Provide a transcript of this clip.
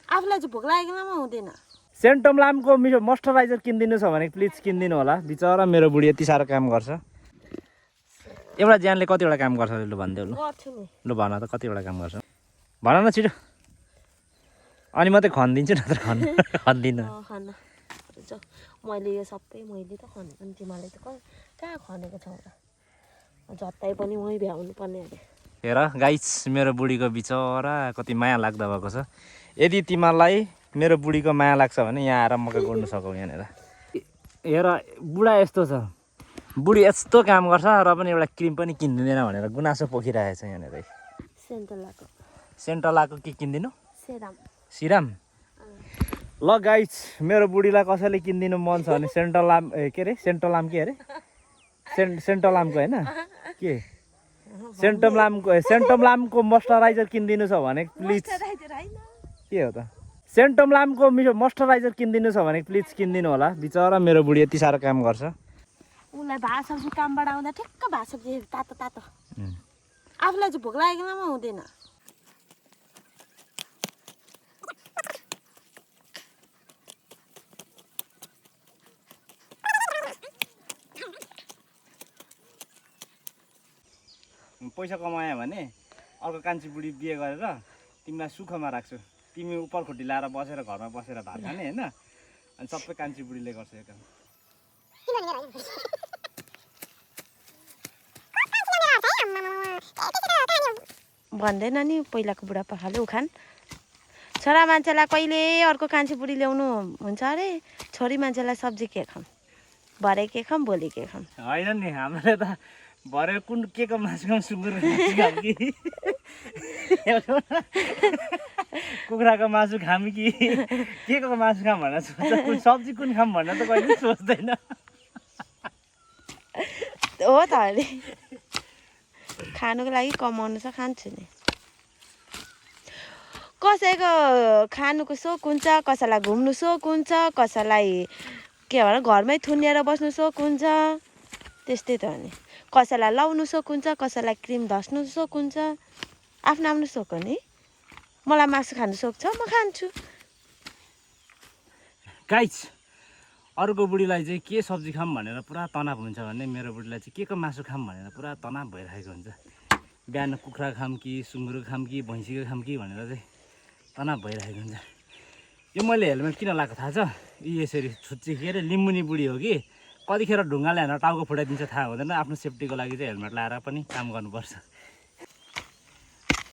आफूलाई चाहिँ भोक लागेको बेलामा हुँदैन। सेन्टोम्लामको मोइस्चराइजर किनिदिनु छ भने प्लिज किनिदिनु होला। बिचरा मेरो बुढी यति साह्रो काम गर्छ। एउटा ज्यानले कतिवटा काम गर्छ लु भनिदेऊ लु। गर्छु नि। लु भन त कतिवटा काम गर्छ भन न छिटो। अनि मात्रै खनिदिन्छु नत्र खन्दिनँ। खाना मैले यो सबै मैले त खने अनि तिमीले त कहाँ खनेको छौ र? जतै पनि मै भ्याउनु पर्ने अरे। हेर गाइस मेरो बुढीको बिचरा कति माया लाग्दा भएको छ। यदि तिमीलाई मेरो बुढीको माया लाग्छ भने यहाँ आएर मकै गोड्नु सकौ यहाँनिर। हेर बुढा यस्तो छ, बुढी यस्तो काम गर्छ र पनि एउटा क्रिम पनि किनिदिँदैन भनेर गुनासो पोखिरहेको छ यहाँनिर। सेन्टलाको के किनिदिनु? सिराम। ल गाइस मेरो बुढीलाई कसैले किनिदिनु मन छ भने सेन्टोलाम के अरे सेन्टोलाम के अरे सेन्टोलामको होइन के सेन्टोम्लामको मोइस्चराइजर किनिदिनु छ भने प्लिज। के हो त? सेन्टोम्लामको मोइस्चराइजर किनिदिनु छ भने प्लिज किनिदिनु होला। बिचरा मेरो बुढी यति साह्रो काम गर्छ। उसलाई भात सब्जी कामबाट आउँदा ठिक्क भात सब्जी तातो तातो। आफूलाई चाहिँ भोक लागेको बेलामा हुँदैन। पैसा कमायो भने अर्को कान्छी बुढी बिहे गरेर तिमीलाई सुखमा राख्छु। तिमी उपर खुट्टी लाएर बसेर घरमा बसेर भात खाने होइन। अनि सबै कान्छी बुढीले गर्छ यो काम। भन्दैन नि पहिलाको बुढापाकाले उखान, छोरा मान्छेलाई कहिले अर्को कान्छी बुढी ल्याउनु हुन्छ अरे, छोरी मान्छेलाई सब्जी के खाऊँ, भरे के खाऊँ, भोलि के खाऊँ। होइन नि हामीले त भरे कुन के को मासु खाऊँ, सुँगुर खाऊँ कि कुखुराको मासु खाऊँ कि के को मासु खाऊँ भनेर सोच्छ। कुन सब्जी कुन खाऊँ भनेर त कहिले सोच्दैन। हो त अरे खानुको लागि कमाउनु छ, खान्छु नि। कसैको खानुको सोख हुन्छ, कसैलाई घुम्नु सोख हुन्छ, कसैलाई के भन्छ घरमै थुनिएर बस्नु सोख हुन्छ। त्यस्तै त हो नि। कसैलाई लाउनु सोख हुन्छ, कसैलाई क्रिम धस्नु सोख हुन्छ। आफ्नो आफ्नो सोख हो नि। मलाई मासु खानु सोख छ, म खान्छु। गाइस अरूको बुढीलाई चाहिँ के सब्जी खाऊँ भनेर पुरा तनाव हुन्छ भने मेरो बुढीलाई चाहिँ के को मासु खाऊँ भनेर पुरा तनाव भइरहेको हुन्छ। बिहान कुखुरा खाऊँ कि सुँगुर खाऊँ कि भैँसीको खाऊँ कि भनेर चाहिँ तनाव भइरहेको हुन्छ। यो मैले हेलमेट किन लगाएको थाहा छ? यसरी छुच्ची के अरे लिम्बुनी बुढी हो कि कतिखेर ढुङ्गाले हानेर टाउको फुटाइदिन्छ थाहा हुँदैन। आफ्नो सेफ्टीको लागि चाहिँ हेलमेट लगाएर पनि काम गर्नुपर्छ।